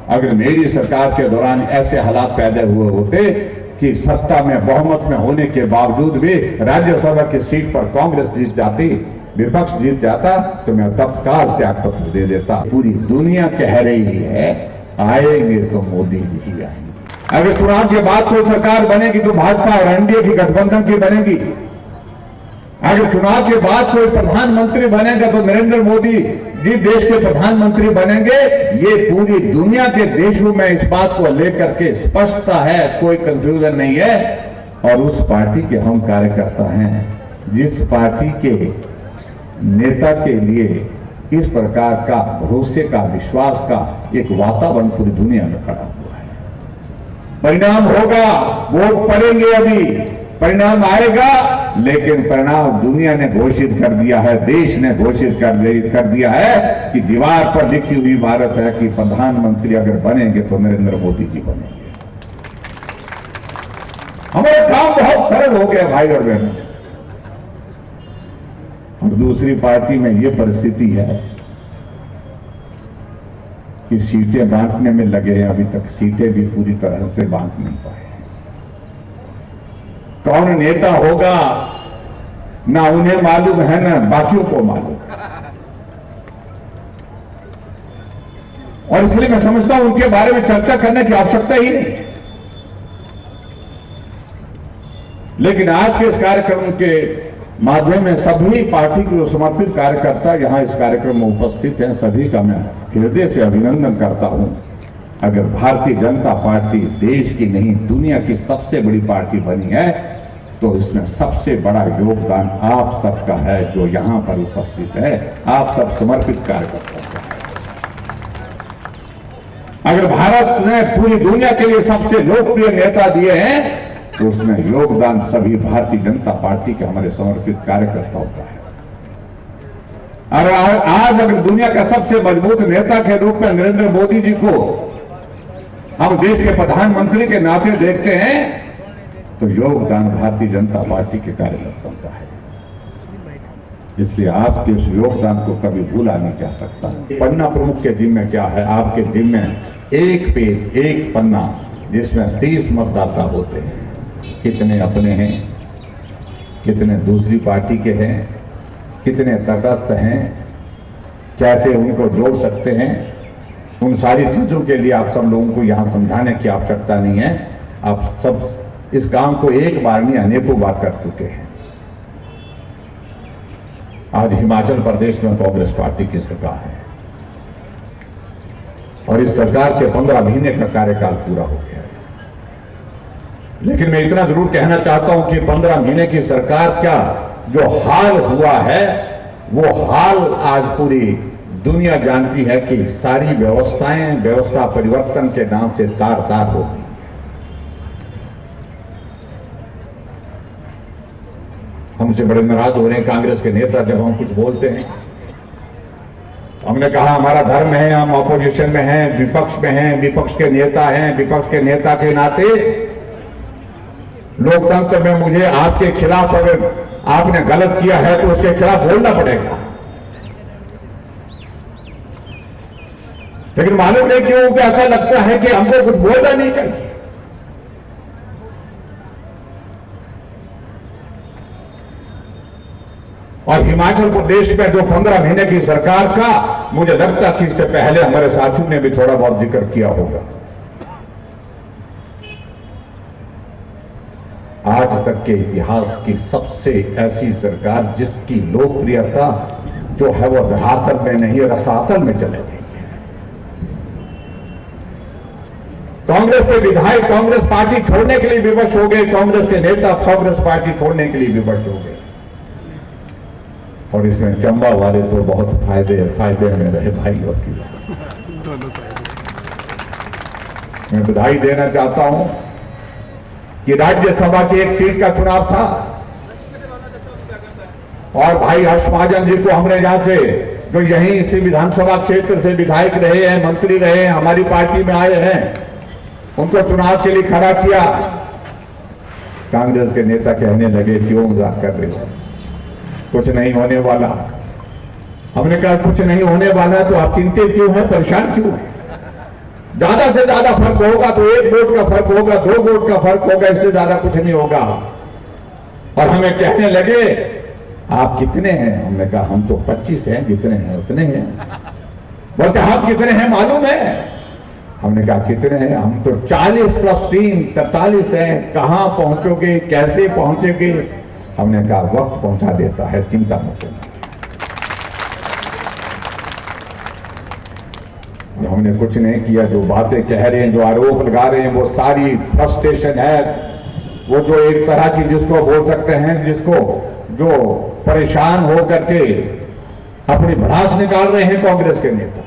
अगर मेरी सरकार के दौरान ऐसे हालात पैदा हुए होते कि सत्ता में बहुमत में होने के बावजूद भी राज्यसभा की सीट पर कांग्रेस जीत जाती, विपक्ष जीत जाता, तो मैं तत्काल त्याग पत्र दे देता। पूरी दुनिया कह रही है आएंगे तो मोदी जी ही आएंगे। अगर चुनाव के बाद कोई सरकार बनेगी तो भाजपा और एनडीए की गठबंधन की बनेगी। अगर चुनाव के बाद कोई प्रधानमंत्री बनेगा तो नरेंद्र मोदी जी देश के प्रधानमंत्री बनेंगे। ये पूरी दुनिया के देशों में इस बात को लेकर के स्पष्टता है, कोई कंफ्यूजन नहीं है। और उस पार्टी के हम कार्यकर्ता हैं जिस पार्टी के नेता के लिए इस प्रकार का भरोसे का, विश्वास का एक वातावरण पूरी दुनिया में खड़ा हुआ है। परिणाम होगा, वोट पड़ेंगे, अभी परिणाम आएगा, लेकिन परिणाम दुनिया ने घोषित कर दिया है, देश ने घोषित कर दिया है कि दीवार पर लिखी हुई इबारत है कि प्रधानमंत्री अगर बनेंगे तो नरेंद्र मोदी जी बनेंगे। हमारा काम बहुत सरल हो गया भाई और बहनों। और दूसरी पार्टी में यह परिस्थिति है कि सीटें बांटने में लगे हैं, अभी तक सीटें भी पूरी तरह से बांट नहीं पाए। कौन नेता होगा ना उन्हें मालूम है ना बाकियों को मालूम। और इसलिए मैं समझता हूं उनके बारे में चर्चा करने की आवश्यकता ही नहीं। लेकिन आज के इस कार्यक्रम के माध्यम में सभी पार्टी के समर्पित कार्यकर्ता यहां इस कार्यक्रम में उपस्थित हैं, सभी का मैं हृदय से अभिनंदन करता हूं। अगर भारतीय जनता पार्टी देश की नहीं दुनिया की सबसे बड़ी पार्टी बनी है तो इसमें सबसे बड़ा योगदान आप सबका है जो यहां पर उपस्थित है, आप सब समर्पित कार्यकर्ता हैं। अगर भारत ने पूरी दुनिया के लिए सबसे लोकप्रिय नेता दिए हैं तो उसमें योगदान सभी भारतीय जनता पार्टी के हमारे समर्पित कार्यकर्ताओं का है। और आज अगर दुनिया का सबसे मजबूत नेता के रूप में नरेंद्र मोदी जी को हम देश के प्रधानमंत्री के नाते देखते हैं तो योगदान भारतीय जनता पार्टी के कार्यकर्ताओं का है। इसलिए आपके उस योगदान को कभी भूला नहीं जा सकता। पन्ना प्रमुख के जिम्मे क्या है? आपके जिम्मे एक पेज, एक पन्ना जिसमें 30 मतदाता होते हैं। कितने अपने हैं, कितने दूसरी पार्टी के हैं, कितने तटस्थ हैं, कैसे उनको जोड़ सकते हैं, उन सारी चीजों के लिए आप सब लोगों को यहां समझाने की आवश्यकता नहीं है। आप सब इस काम को एक बार नहीं अनेकों बार कर चुके हैं। आज हिमाचल प्रदेश में कांग्रेस पार्टी की सरकार है और इस सरकार के 15 महीने का कार्यकाल पूरा हो गया है। लेकिन मैं इतना जरूर कहना चाहता हूं कि 15 महीने की सरकार का जो हाल हुआ है वो हाल आज पूरी दुनिया जानती है कि सारी व्यवस्था परिवर्तन के नाम से तार-तार हो गई। हमसे बड़े नाराज हो रहे हैं कांग्रेस के नेता जब हम कुछ बोलते हैं। हमने कहा हमारा धर्म है, हम ऑपोजिशन में हैं, विपक्ष में हैं, विपक्ष के नेता हैं, विपक्ष के नेता के नाते लोकतंत्र में मुझे आपके खिलाफ अगर आपने गलत किया है तो उसके खिलाफ बोलना पड़ेगा। लेकिन मालूम नहीं क्यों कि ऐसा लगता है कि हमको कुछ बोलना नहीं चाहिए। और हिमाचल प्रदेश में जो 15 महीने की सरकार का मुझे लगता कि इससे पहले हमारे साथियों ने भी थोड़ा बहुत जिक्र किया होगा। आज तक के इतिहास की सबसे ऐसी सरकार जिसकी लोकप्रियता जो है वो धरातल में नहीं रसातल में चले गई है। कांग्रेस के विधायक कांग्रेस पार्टी छोड़ने के लिए विवश हो गए, कांग्रेस के नेता कांग्रेस पार्टी छोड़ने के लिए विवश हो गए। और इसमें चंबा वाले तो बहुत फायदे में रहे भाई और की। मैं बधाई देना चाहता हूं कि राज्यसभा की एक सीट का चुनाव था और भाई हर्ष महाजन जी को हमने यहां से जो यहीं इसी विधानसभा क्षेत्र से विधायक रहे हैं, मंत्री रहे हैं, हमारी पार्टी में आए हैं, उनको चुनाव के लिए खड़ा किया। कांग्रेस के नेता कहने लगे क्यों मजाक कर रहे हो, कुछ नहीं होने वाला। हमने कहा कुछ नहीं होने वाला तो आप चिंतित क्यों हैं, परेशान क्यों हैं? ज्यादा से ज्यादा फर्क होगा तो 1 वोट का फर्क होगा, 2 वोट का फर्क होगा, इससे ज्यादा कुछ नहीं होगा। और हमें कहने लगे आप कितने हैं? हमने कहा हम तो 25 हैं, जितने हैं उतने हैं। बोलते आप कितने हैं मालूम है? हमने कहा कितने हैं? हम तो 40 + 3 43 हैं। कहां पहुंचोगे, कैसे पहुंचोगे? हमने कहा वक्त पहुंचा देता है, चिंता मत करना। हमने कुछ नहीं किया। जो बातें कह रहे हैं, जो आरोप लगा रहे हैं, वो सारी फ्रस्ट्रेशन है। वो जो एक तरह की जिसको बोल सकते हैं, जिसको जो परेशान हो करके अपनी भड़ास निकाल रहे हैं कांग्रेस के नेता।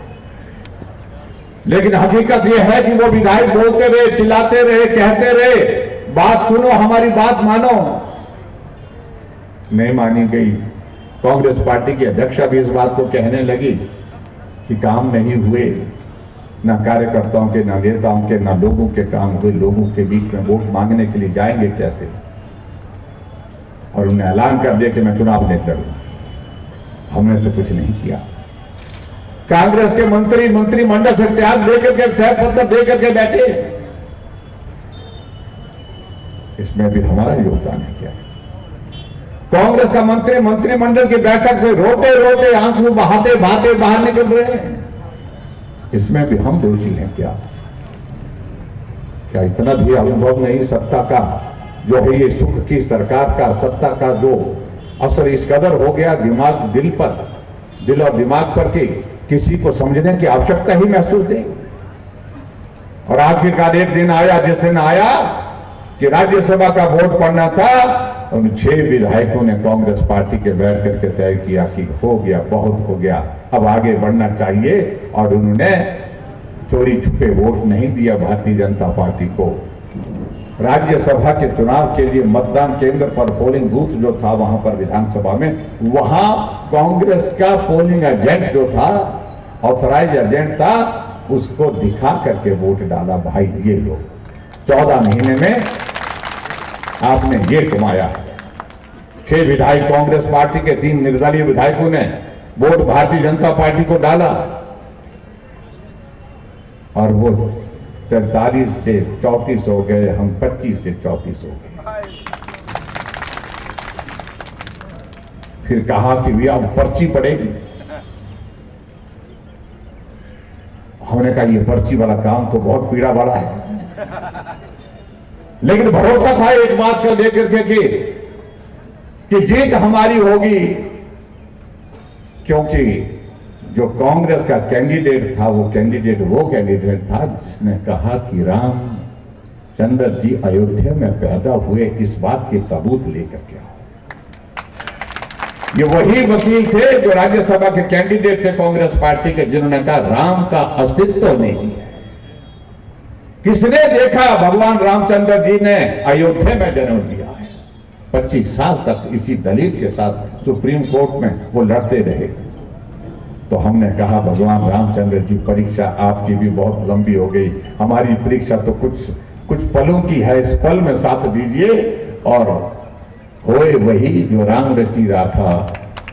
लेकिन हकीकत यह है कि वो विधायक बोलते रहे, चिल्लाते रहे, कहते रहे, बात सुनो, हमारी बात मानो। नहीं मानी गई। कांग्रेस पार्टी की अध्यक्षा भी इस बात को कहने लगी कि काम नहीं हुए, ना कार्यकर्ताओं के, ना नेताओं के, ना लोगों के काम हुए। लोगों के बीच में वोट मांगने के लिए जाएंगे कैसे? और उन्हें ऐलान कर दिया कि मैं चुनाव नहीं लड़ूंगा। हमने तो कुछ नहीं किया। कांग्रेस के मंत्री मंत्रिमंडल से त्याग देकर के, त्याग पत्र देकर के बैठे। इसमें भी हमारा योगदान है क्या? कांग्रेस का मंत्री मंत्रिमंडल की बैठक से रोते रोते, आंसू बहाते बहाते बाहर निकल रहे हैं। इसमें भी हम दोषी हैं क्या? क्या इतना भी अनुभव नहीं सत्ता का? जो है ये सुख की सरकार का, सत्ता का जो असर इस कदर हो गया दिमाग, दिल पर, दिल और दिमाग पर कि किसी को समझने की आवश्यकता ही महसूस नहीं। और आखिरकार एक दिन आया, जिस दिन आया कि राज्यसभा का वोट पड़ना था, उन 6 विधायकों ने कांग्रेस पार्टी के बैठ करके तय किया कि हो गया, बहुत हो गया, अब आगे बढ़ना चाहिए। और उन्होंने चोरी छुपे वोट नहीं दिया भारतीय जनता पार्टी को। राज्यसभा के चुनाव के लिए मतदान केंद्र पर पोलिंग बूथ जो था वहां पर विधानसभा में, वहां कांग्रेस का पोलिंग एजेंट जो था, ऑथराइज एजेंट था, उसको दिखा करके वोट डाला। भाई ये लोग 14 महीने में आपने ये कमाया। 6 विधायक कांग्रेस पार्टी के, 3 निर्दलीय विधायकों ने वोट भारतीय जनता पार्टी को डाला और वो 43 से 34 हो गए, हम 25 से 34 हो गए। फिर कहा कि भैया अब पर्ची पड़ेगी। हमने कहा ये पर्ची वाला काम तो बहुत पीड़ा वाला है, लेकिन भरोसा था एक बात का लेकर के कि जीत हमारी होगी, क्योंकि जो कांग्रेस का कैंडिडेट था वो कैंडिडेट था जिसने कहा कि रामचंद्र जी अयोध्या में पैदा हुए, इस बात के सबूत लेकर के आओ। ये वही वकील थे जो राज्यसभा के कैंडिडेट थे कांग्रेस पार्टी के, जिन्होंने कहा राम का अस्तित्व नहीं है। किसने देखा? भगवान रामचंद्र जी ने अयोध्या में जन्म लिया है। 25 साल तक इसी दलील के साथ सुप्रीम कोर्ट में वो लड़ते रहे। तो हमने कहा भगवान रामचंद्र जी, परीक्षा आपकी भी बहुत लंबी हो गई, हमारी परीक्षा तो कुछ पलों की है, इस पल में साथ दीजिए। और होए वही जो राम रची राखा,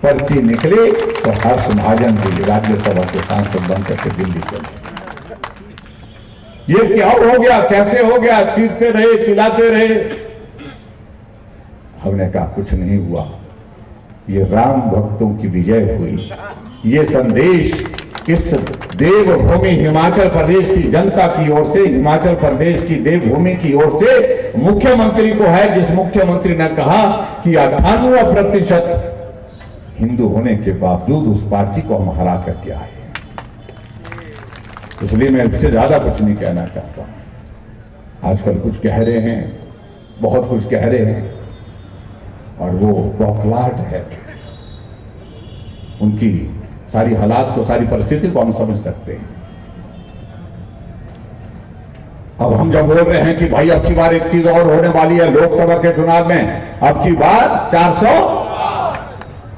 पर्ची निकले तो हर्ष महाजन जी राज्यसभा के सांसद बनकर के दिल्ली चले। ये क्या हो गया, कैसे हो गया? चीखते रहे, चिल्लाते रहे। हमने कहा कुछ नहीं हुआ, ये राम भक्तों की विजय हुई। ये संदेश इस देवभूमि हिमाचल प्रदेश की जनता की ओर से, हिमाचल प्रदेश की देवभूमि की ओर से मुख्यमंत्री को है, जिस मुख्यमंत्री ने कहा कि 98% हिंदू होने के बावजूद उस पार्टी को हम हरा करके आए। इसलिए मैं इससे ज्यादा कुछ नहीं कहना चाहता हूं। आजकल कुछ कह रहे हैं, बहुत कुछ कह रहे हैं, और वो बौखलाहट है। उनकी सारी हालात को, सारी परिस्थिति को हम समझ सकते हैं। अब हम जब बोल रहे हैं कि भाई अब की बार एक चीज और होने वाली है लोकसभा के चुनाव में, अब की बार 400,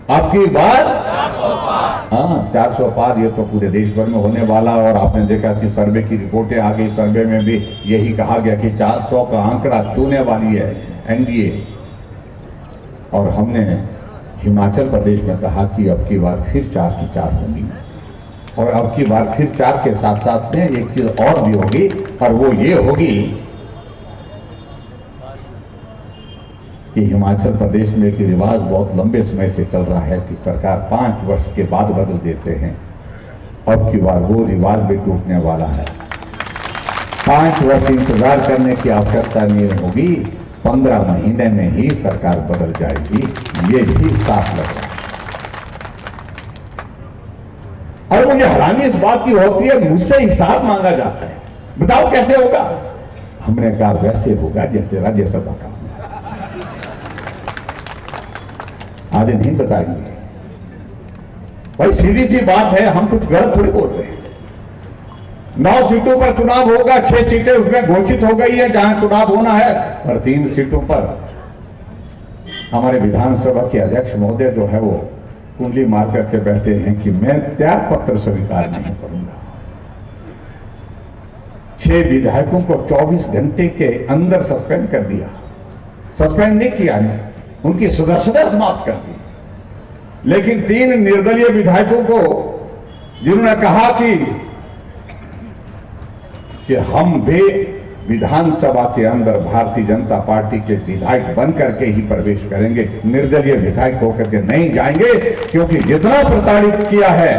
अब की बार 400 पार। ये तो पूरे देश भर में होने वाला। और आपने देखा कि सर्वे की रिपोर्टें आ गई, सर्वे में भी यही कहा गया कि 400 का आंकड़ा छूने वाली है एनडीए। और हमने हिमाचल प्रदेश में कहा कि अब की बार फिर 4 की 4 होंगी। और अब की बार फिर 4 के साथ साथ में एक चीज और भी होगी, और वो ये होगी कि हिमाचल प्रदेश में एक रिवाज बहुत लंबे समय से चल रहा है कि सरकार 5 वर्ष के बाद बदल देते हैं। अब की बार वो रिवाज भी टूटने वाला है। 5 वर्ष इंतजार करने की आवश्यकता नहीं होगी, 15 महीने में ही सरकार बदल जाएगी, ये भी साफ लग रहा है। और मुझे हैरानी इस बात की होती है, मुझसे हिसाब मांगा जाता है, बताओ कैसे होगा। हमने कहा वैसे होगा जैसे राज्यसभा का। आज नहीं बताएंगे भाई, सीधी सी बात है, हम कुछ गलत थोड़ी बोल रहे हैं। 9 सीटों पर चुनाव होगा, 6 सीटें उसमें घोषित हो गई है जहां चुनाव होना है, और 3 सीटों पर हमारे विधानसभा के अध्यक्ष महोदय जो है वो कुंडली मार करके बैठे हैं कि मैं त्याग पत्र स्वीकार नहीं करूंगा। 6 विधायकों को 24 घंटे के अंदर सस्पेंड कर दिया। सस्पेंड नहीं किया है, उनकी सदस्यता समाप्त कर दी। लेकिन 3 निर्दलीय विधायकों को जिन्होंने कहा कि हम भी विधानसभा के अंदर भारतीय जनता पार्टी के विधायक बन करके ही प्रवेश करेंगे, निर्दलीय विधायक होकर के नहीं जाएंगे, क्योंकि जितना प्रताड़ित किया है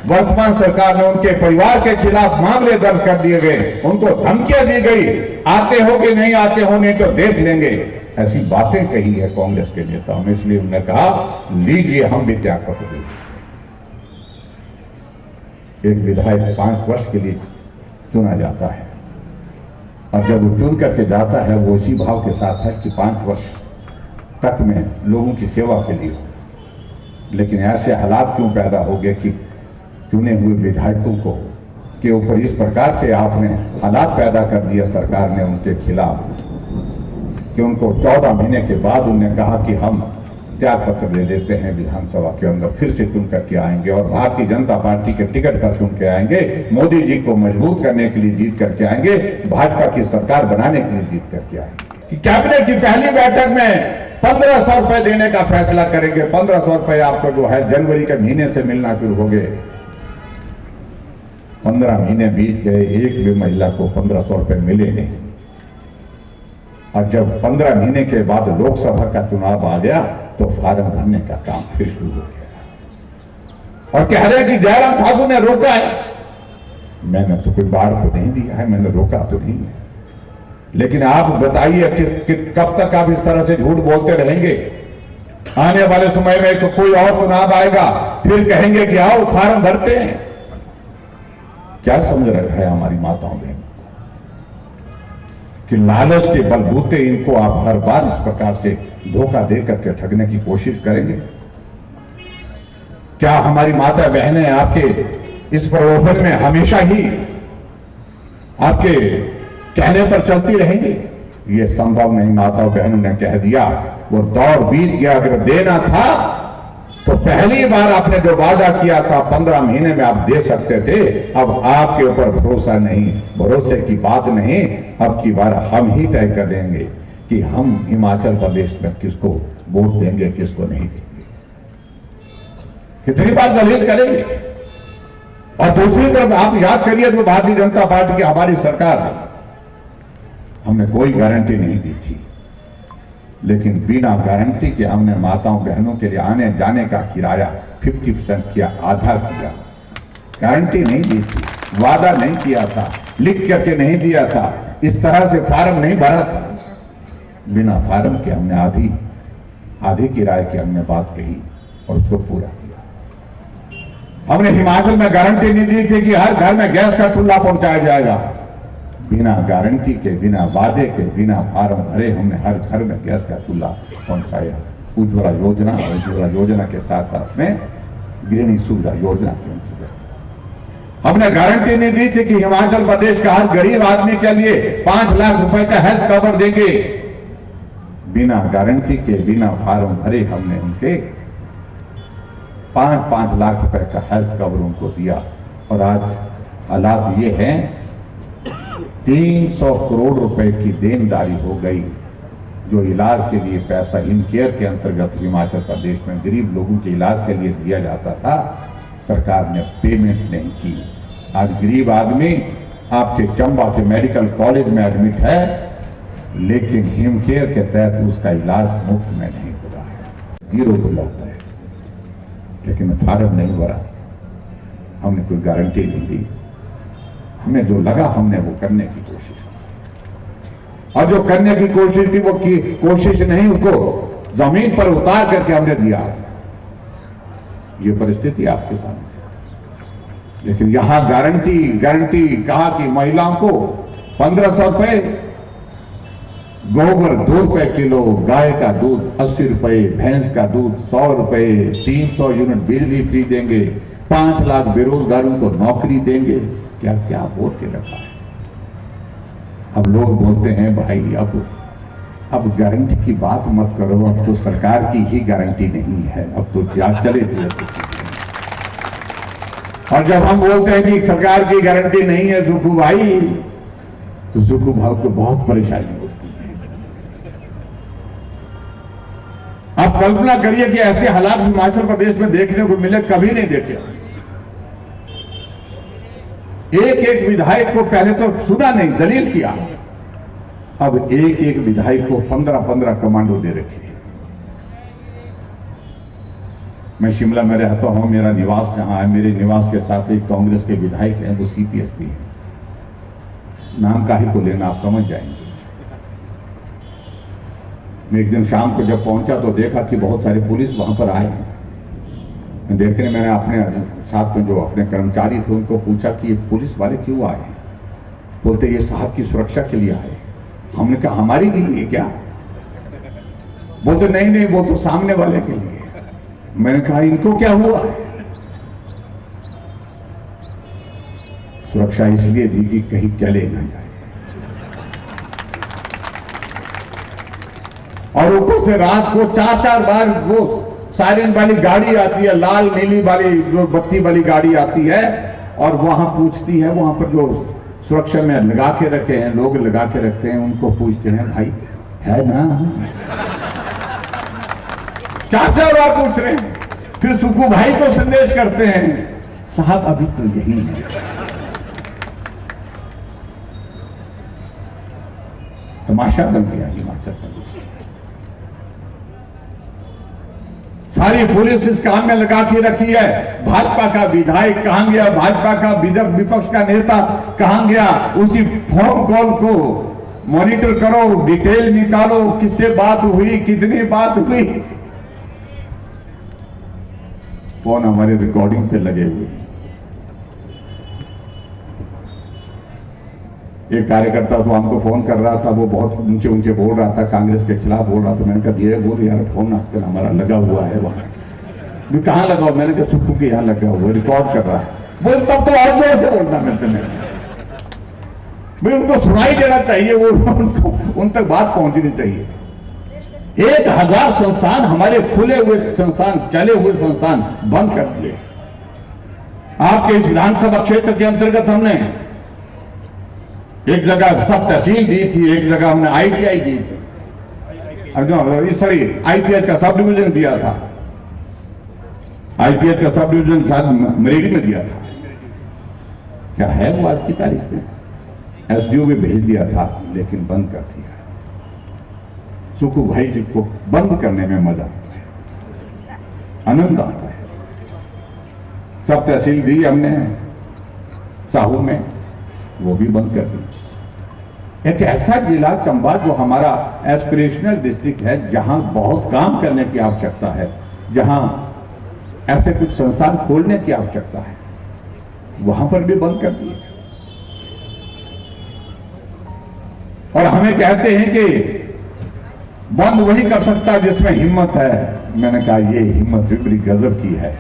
वर्तमान सरकार ने, उनके परिवार के खिलाफ मामले दर्ज कर दिए गए, उनको धमकियां दी गई, आते हो कि नहीं आते हो, नहीं तो देख लेंगे, ऐसी बातें कही है कांग्रेस के नेताओं ने। इसलिए उन्होंने कहा लीजिए हम भी त्याग पत्र देंगे। एक विधायक 5 वर्ष के लिए चुना जाता है, और जब वो चुन करके जाता है वो इसी भाव के साथ है कि 5 वर्ष तक में लोगों की सेवा के लिए हो। लेकिन ऐसे हालात क्यों पैदा हो गए कि चुने हुए विधायकों को के ऊपर इस प्रकार से आपने हालात पैदा कर दिया सरकार ने उनके खिलाफ, कि उनको 14 महीने के बाद उन्होंने कहा कि हम त्याग पत्र दे देते हैं, विधानसभा के अंदर फिर से चुन करके आएंगे और भारतीय जनता पार्टी के टिकट पर चुन के आएंगे, मोदी जी को मजबूत करने के लिए जीत करके आएंगे, भाजपा की सरकार बनाने के लिए जीत करके आएंगे। कैबिनेट की पहली बैठक में 1500 रुपए देने का फैसला करेंगे। 1500 रुपए आपको जो है जनवरी के महीने से मिलना शुरू हो गए। 15 महीने बीत गए, एक भी महिला को 1500 रुपए मिले नहीं। और जब 15 महीने के बाद लोकसभा का चुनाव आ गया तो फार्म भरने का काम फिर शुरू हो गया, और कह रहे हैं कि जयराम ठाकुर ने रोका है। मैंने तो कोई बाढ़ तो नहीं दिया है, मैंने रोका तो नहीं है। लेकिन आप बताइए कि कब तक आप इस तरह से झूठ बोलते रहेंगे? आने वाले समय में तो कोई और चुनाव आएगा, फिर कहेंगे कि आओ फार्म भरते हैं। क्या समझ रखा है हमारी माताओं ने कि लालच के बलबूते इनको आप हर बार इस प्रकार से धोखा दे करके ठगने की कोशिश करेंगे? क्या हमारी माता बहनें आपके इस प्रलोभन में हमेशा ही आपके कहने पर चलती रहेंगी? ये संभव नहीं। माताओं बहनों ने कह दिया, वो दौर बीत गया। अगर देना था तो पहली बार आपने जो वादा किया था 15 महीने में आप दे सकते थे। अब आपके ऊपर भरोसा नहीं, भरोसे की बात नहीं। अब की बार हम ही तय कर देंगे कि हम हिमाचल प्रदेश में किसको वोट देंगे, किसको नहीं देंगे। कितनी बार दलील करेंगे? और दूसरी तरफ आप याद करिए, जो भारतीय जनता पार्टी की हमारी सरकार है, हमने कोई गारंटी नहीं दी थी, लेकिन बिना गारंटी के हमने माताओं बहनों के लिए आने जाने का किराया 50% किया, आधा किया। गारंटी नहीं दी थी, वादा नहीं किया था, लिख करके नहीं दिया था, इस तरह से फार्म नहीं भरा था। बिना फार्म के हमने आधी किराए की हमने बात कही और उसको पूरा किया। हमने हिमाचल में गारंटी नहीं दी थी कि हर घर में गैस का चूल्हा पहुंचाया जाएगा। बिना गारंटी के, बिना वादे के, बिना फार्म भरे हमने हर घर में गैस का चूल्हा पहुंचाया। उज्ज्वला योजना और उज्ज्वला योजना के साथ साथ में गृहिणी सुविधा योजना की हमने गारंटी नहीं दी थी कि हिमाचल प्रदेश का हर गरीब आदमी के लिए 5 लाख रुपए का हेल्थ कवर देंगे। बिना गारंटी के, बिना फार्म भरे हमने उनके 5-5 लाख रुपए का हेल्थ कवर उनको दिया। और आज हालात ये हैं, 300 करोड़ रुपए की देनदारी हो गई, जो इलाज के लिए पैसा हिम केयर के अंतर्गत हिमाचल प्रदेश में गरीब लोगों के इलाज के लिए दिया जाता था। सरकार ने पेमेंट नहीं की। आज गरीब आदमी आपके चंबा के मेडिकल कॉलेज में एडमिट है, लेकिन हिमकेयर के तहत उसका इलाज मुफ्त में नहीं हो रहा है। 0 बिल आता है, लेकिन फार्म नहीं भरा, हमने कोई गारंटी नहीं दी। हमें जो लगा हमने वो करने की कोशिश की, और जो करने की कोशिश थी वो की कोशिश नहीं, उसको जमीन पर उतार करके हमने दिया। ये परिस्थिति आपके सामने। लेकिन यहां गारंटी कहा कि महिलाओं को 1500 रुपए, गोबर 2 रुपए किलो, गाय का दूध 80 रुपए, भैंस का दूध 100 रुपए, 300 यूनिट बिजली फ्री देंगे, 5 लाख बेरोजगारों को नौकरी देंगे। क्या क्या बोल के रखा है। अब लोग बोलते हैं भाई अब गारंटी की बात मत करो, अब तो सरकार की ही गारंटी नहीं है, अब तो चले थे। और जब हम बोलते हैं कि सरकार की गारंटी नहीं है सुखू भाई, तो सुखू भाई को बहुत परेशानी होती है। आप कल्पना करिए कि ऐसे हालात हिमाचल प्रदेश में देखने को मिले, कभी नहीं देखे। एक विधायक को पहले तो सुना नहीं, जलील किया, अब एक विधायक को 15 कमांडो दे रखे। मैं शिमला में रहता हूं, मेरा निवास जहां है, मेरे निवास के साथ एक कांग्रेस के विधायक हैं, वो CPSP है। नाम काहे को लेना, आप समझ जाएंगे। मैं एक दिन शाम को जब पहुंचा तो देखा कि बहुत सारे पुलिस वहां पर आए हैं। देखने मैंने अपने साथ में जो अपने कर्मचारी थे उनको पूछा कि ये पुलिस वाले क्यों आए हैं। बोलते ये साहब की सुरक्षा के लिए आए। हमने कहा हमारी के लिए क्या? बोलते नहीं वो तो सामने वाले के लिए। मैंने कहा इनको क्या हुआ? सुरक्षा इसलिए दी कि कहीं चले ना जाए, और ऊपर से रात को 4 बार वो सायरन वाली गाड़ी आती है, लाल नीली वाली जो बत्ती वाली गाड़ी आती है, और वहां पूछती है, वहां पर जो सुरक्षा में लगा के रखे हैं, लोग लगा के रखते हैं, उनको पूछते हैं भाई है ना? 4 बार पूछ रहे हैं। फिर सुखू भाई को संदेश करते हैं, साहब अभी तो यही है। तमाशा बन गया हिमाचल प्रदेश। सारी पुलिस इस काम में लगा के रखी है। भाजपा का विधायक कहां गया? भाजपा का विपक्ष का नेता कहां गया? उसी फोन कॉल को मॉनिटर करो, डिटेल निकालो, किससे बात हुई, कितनी बात हुई। फोन हमारे रिकॉर्डिंग पे लगे हुए। एक कार्यकर्ता तो हमको फोन कर रहा था, वो बहुत ऊंचे बोल रहा था, कांग्रेस के खिलाफ बोल रहा था। मैंने कहा धीरे बोल यार, फोन आजकल हमारा लगा हुआ है वहां। कहां लगा हुआ? मैंने कहा सुखू के यहां लगा हुआ, रिकॉर्ड कर रहा है। बोल तब तो और जोर से बोलना मिलते नहीं, भाई उनको सुनाई देना चाहिए, वो उन तक बात पहुंचनी चाहिए। 1000 संस्थान, हमारे खुले हुए संस्थान, चले हुए संस्थान बंद कर दिए। आपके इस विधानसभा क्षेत्र के अंतर्गत हमने एक जगह सब तहसील दी थी, एक जगह हमने ITI दी थी, सॉरी IPH का सब डिवीजन दिया था। IPH का सब डिवीजन साथ मरेडी में दिया था। क्या है वो आज की तारीख में? SDO में भेज दिया था, लेकिन बंद कर दिया। सुखू भाई जी को बंद करने में मजा आता है, आनंद आता है। सब तहसील दी हमने साहू में, वो भी बंद कर दी। एक ऐसा जिला चंबा जो हमारा एस्पिरेशनल डिस्ट्रिक्ट है, जहां बहुत काम करने की आवश्यकता है, जहां ऐसे कुछ संस्थान खोलने की आवश्यकता है, वहां पर भी बंद कर दिए। और हमें कहते हैं कि बंद वही कर सकता जिसमें हिम्मत है। मैंने कहा ये हिम्मत भी बड़ी गजब की है।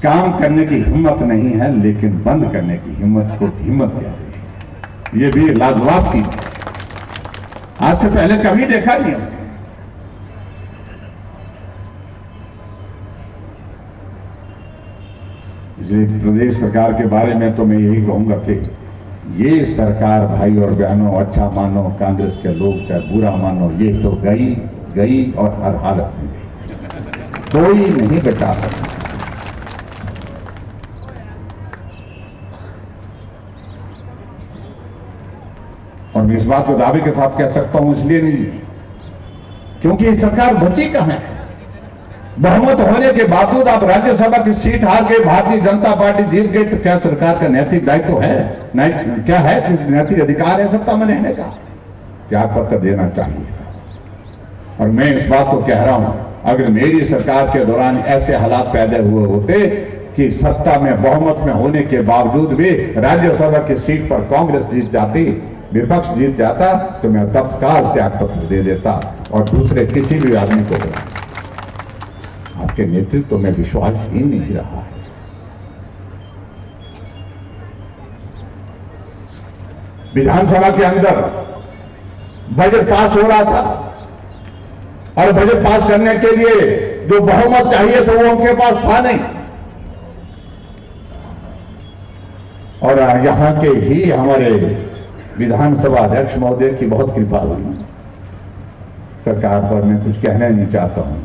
काम करने की हिम्मत नहीं है, लेकिन बंद करने की हिम्मत को हिम्मत कह रही है। ये भी लाजवाब चीज है, आज से पहले कभी देखा नहीं हमने। इसलिए प्रदेश सरकार के बारे में तो मैं यही कहूंगा कि ये सरकार भाई और बहनों, अच्छा मानो कांग्रेस के लोग, चाहे बुरा मानो, ये तो गई और हर हालत में गई, कोई नहीं बचा सकता। और मैं इस बात को दावे के साथ कह सकता हूं इसलिए नहीं क्योंकि ये सरकार बची कहां है। बहुमत होने के बावजूद आप राज्यसभा की सीट हार गए, भारतीय जनता पार्टी जीत गई, तो क्या सरकार का नैतिक दायित्व है? क्या है? नैतिक अधिकार है सत्ता में रहने का? त्याग पत्र देना चाहिए। और मैं इस बात को कह रहा हूं, अगर मेरी सरकार के दौरान ऐसे हालात पैदा हुए होते कि सत्ता में बहुमत में होने के बावजूद भी राज्यसभा की सीट पर कांग्रेस जीत जाती, विपक्ष जीत जाता, तो मैं तत्काल त्याग पत्र दे देता और दूसरे किसी भी आदमी को आपके नेतृत्व में विश्वास ही नहीं रहा है। विधानसभा के अंदर बजट पास हो रहा था और बजट पास करने के लिए जो बहुमत चाहिए तो वो उनके पास था नहीं। और यहां के ही हमारे विधानसभा अध्यक्ष महोदय की बहुत कृपा हुई। सरकार पर मैं कुछ कहना नहीं चाहता हूं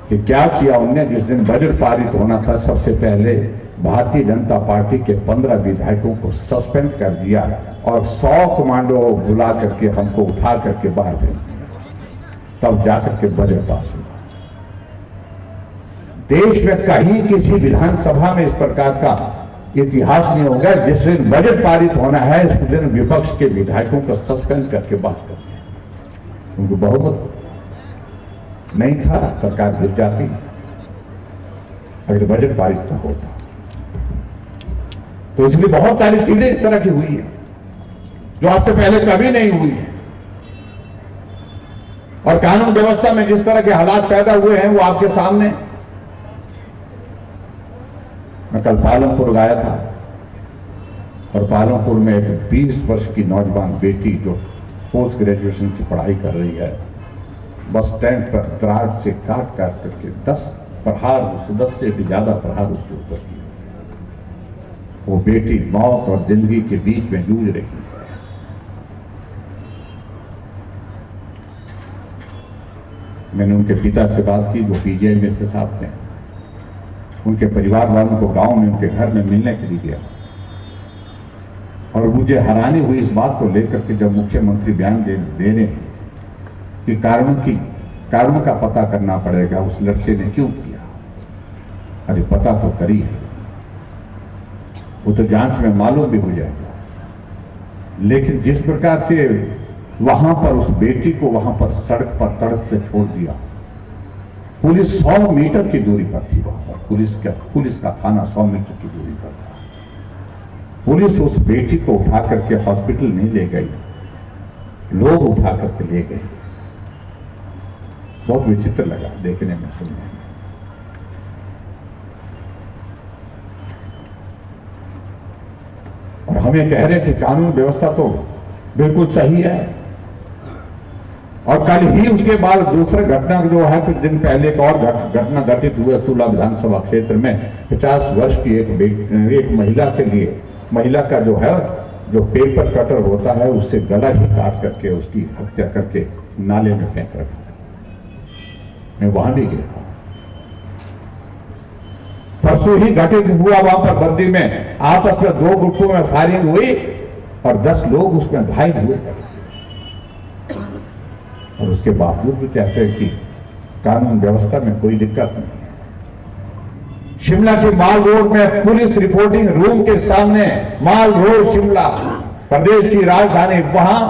कि क्या किया उनने। जिस दिन बजट पारित होना था, सबसे पहले भारतीय जनता पार्टी के 15 विधायकों को सस्पेंड कर दिया और 100 कमांडो बुला करके हमको उठा करके बाहर भेज दिया, तब जाकर के बजट पास हुआ। देश में कहीं किसी विधानसभा में इस प्रकार का इतिहास नहीं होगा। जिस दिन बजट पारित होना है उस दिन विपक्ष के विधायकों को सस्पेंड करके बात कर दिया। उनको बहुमत नहीं था, सरकार गिर जाती अगर बजट पारित न होता। तो इसलिए बहुत सारी चीजें इस तरह की हुई है जो आज से पहले कभी नहीं हुई है। और कानून व्यवस्था में जिस तरह के हालात पैदा हुए हैं वो आपके सामने। मैं कल पालमपुर गया था और पालमपुर में एक 20 वर्ष की नौजवान बेटी जो पोस्ट ग्रेजुएशन की पढ़ाई कर रही है, बस स्टैंड पर त्राट से काट करके 10 प्रहार, 10 से भी ज्यादा प्रहार उसके ऊपर किए। वो बेटी मौत और जिंदगी के बीच में जूझ रही है। मैंने उनके पिता से बात की जो पीजीआई में से साहब थे। उनके परिवार वालों को गांव में उनके घर में मिलने के लिए गया और मुझे हैरानी हुई इस बात को लेकर के जब मुख्यमंत्री बयान दे रहे हैं कि कारणों का पता करना पड़ेगा, उस लड़के ने क्यों किया। अरे पता तो करी है, वो तो जांच में मालूम भी हो जाएगा। लेकिन जिस प्रकार से वहां पर उस बेटी को वहां पर सड़क पर तड़प से छोड़ दिया, पुलिस 100 मीटर की दूरी पर थी। वहां पर पुलिस का थाना 100 मीटर की दूरी पर था। पुलिस उस बेटी को उठा करके हॉस्पिटल नहीं ले गई, लोग उठा करके ले गए। बहुत विचित्र लगा देखने में, सुनने में। और हमें कह रहे कि कानून व्यवस्था तो बिल्कुल सही है। और कल ही उसके बाद दूसरा घटना जो है, कुछ दिन पहले एक और घटना घटित हुआ सूला विधानसभा क्षेत्र में। 50 वर्ष की एक महिला के लिए, महिला का जो है जो पेपर कटर होता है उससे गला ही काट करके उसकी हत्या करके नाले में फेंक रखा था। मैं वहां भी गया। परसों ही घटित हुआ वहां पर बद्दी में, आपस में 2 गुटों में फायरिंग हुई और 10 लोग उसमें घायल हुए। और उसके बावजूद भी कहते हैं कि कानून व्यवस्था में कोई दिक्कत नहीं। शिमला के माल रोड में पुलिस रिपोर्टिंग रूम के सामने, माल रोड शिमला प्रदेश की राजधानी, वहां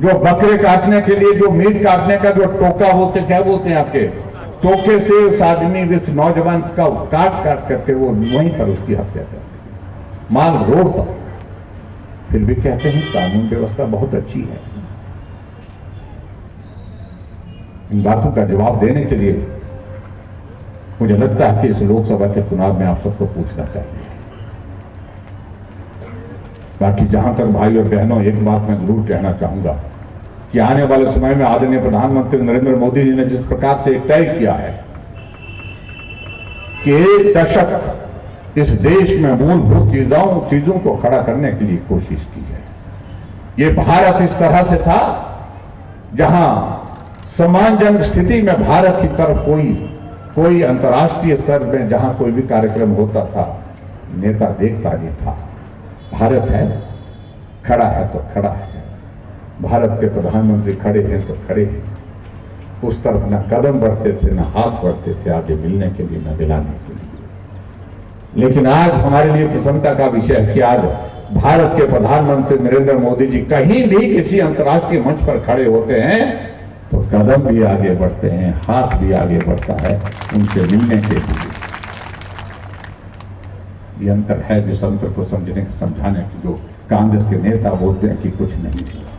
जो बकरे काटने के लिए जो मीट काटने का जो टोका बोलते, क्या बोलते हैं आपके, टोके से उस आदमी, उस नौजवान का काट करके वो वहीं पर उसकी हत्या करते, माल रोड पर। फिर भी कहते हैं कानून व्यवस्था बहुत अच्छी है। इन बातों का जवाब देने के लिए मुझे लगता है कि इस लोकसभा के चुनाव में आप सबको पूछना चाहिए। बाकी जहां तक भाई और बहनों, एक बात मैं जरूर कहना चाहूंगा कि आने वाले समय में आदरणीय प्रधानमंत्री नरेंद्र मोदी जी ने जिस प्रकार से एक तय किया है कि 1 दशक इस देश में मूलभूत चीजों को खड़ा करने के लिए कोशिश की है। ये भारत इस तरह से था जहां सम्मानजनक स्थिति में भारत की तरफ कोई अंतर्राष्ट्रीय स्तर में जहां कोई भी कार्यक्रम होता था, नेता देखता नहीं था। भारत है खड़ा है तो खड़ा है। भारत के प्रधानमंत्री खड़े हैं तो खड़े हैं। उस तरफ न कदम बढ़ते थे, न हाथ बढ़ते थे आगे मिलने के लिए, न मिलाने के लिए। लेकिन आज हमारे लिए प्रसन्नता का विषय है कि आज भारत के प्रधानमंत्री नरेंद्र मोदी जी कहीं भी किसी अंतर्राष्ट्रीय मंच पर खड़े होते हैं तो कदम भी आगे बढ़ते हैं, हाथ भी आगे बढ़ता है उनसे मिलने के लिए। ये अंतर है जिस अंतर को समझने समझाने की जो कांग्रेस के नेता बोलते हैं कि कुछ नहीं है।